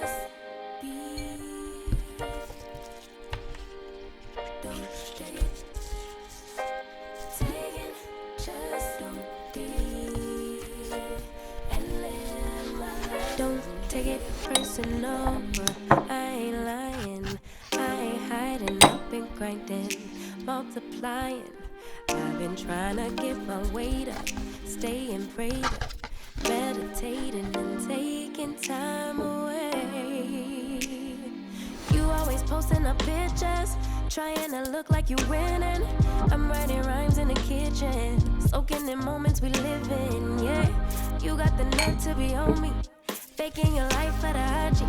just be. Don't take it. Take it, just don't be. And live my life. Don't take it personal, but I ain't lying. I ain't hiding, I've been grinding, multiplying. I've been trying to get my weight up, staying prayed up, meditating and taking time away. You always posting up pictures, trying to look like you winning. I'm writing rhymes in the kitchen, soaking in moments we live in. Yeah, you got the nerve to be on me, faking your life for the IG.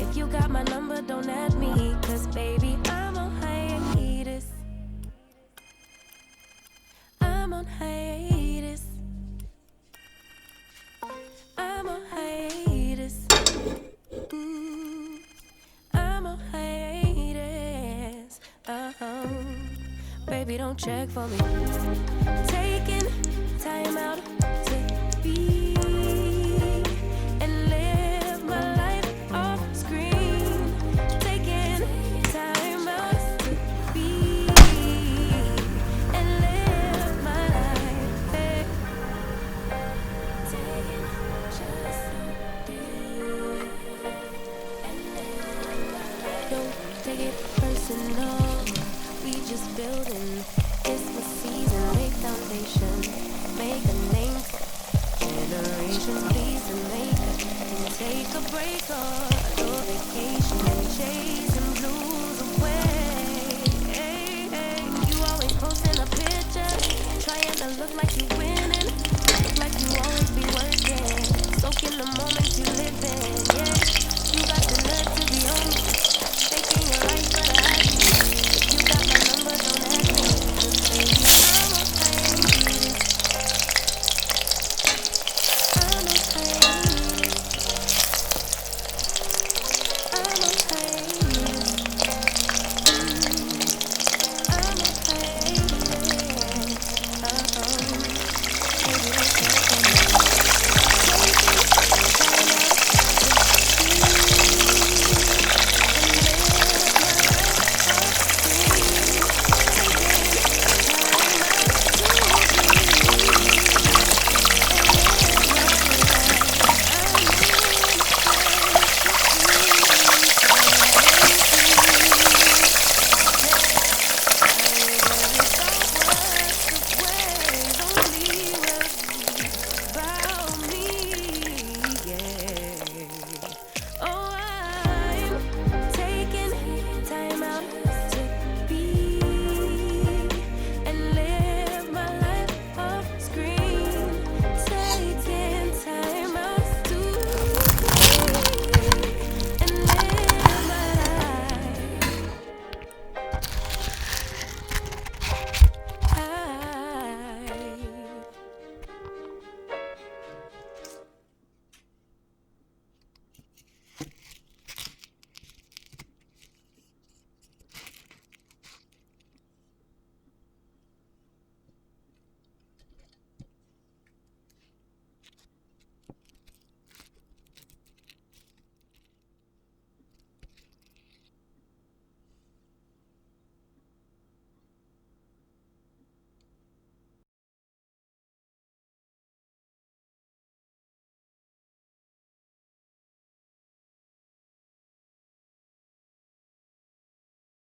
If you got my number, don't add me, cause baby, I'm on hiatus. I'm on hiatus. I'm on hiatus. I'm on hiatus. Baby, don't check for me. Taking time out to be and live my life off screen. Taking time out to be and live my life. Hey. Taking just a and live my life. Don't take it personal. We just building. It's the season, lay foundation, make a name for generations. Please and make it and take a break or a little vacation and chasing blues away. Hey, hey. You always posting a picture, trying to look like you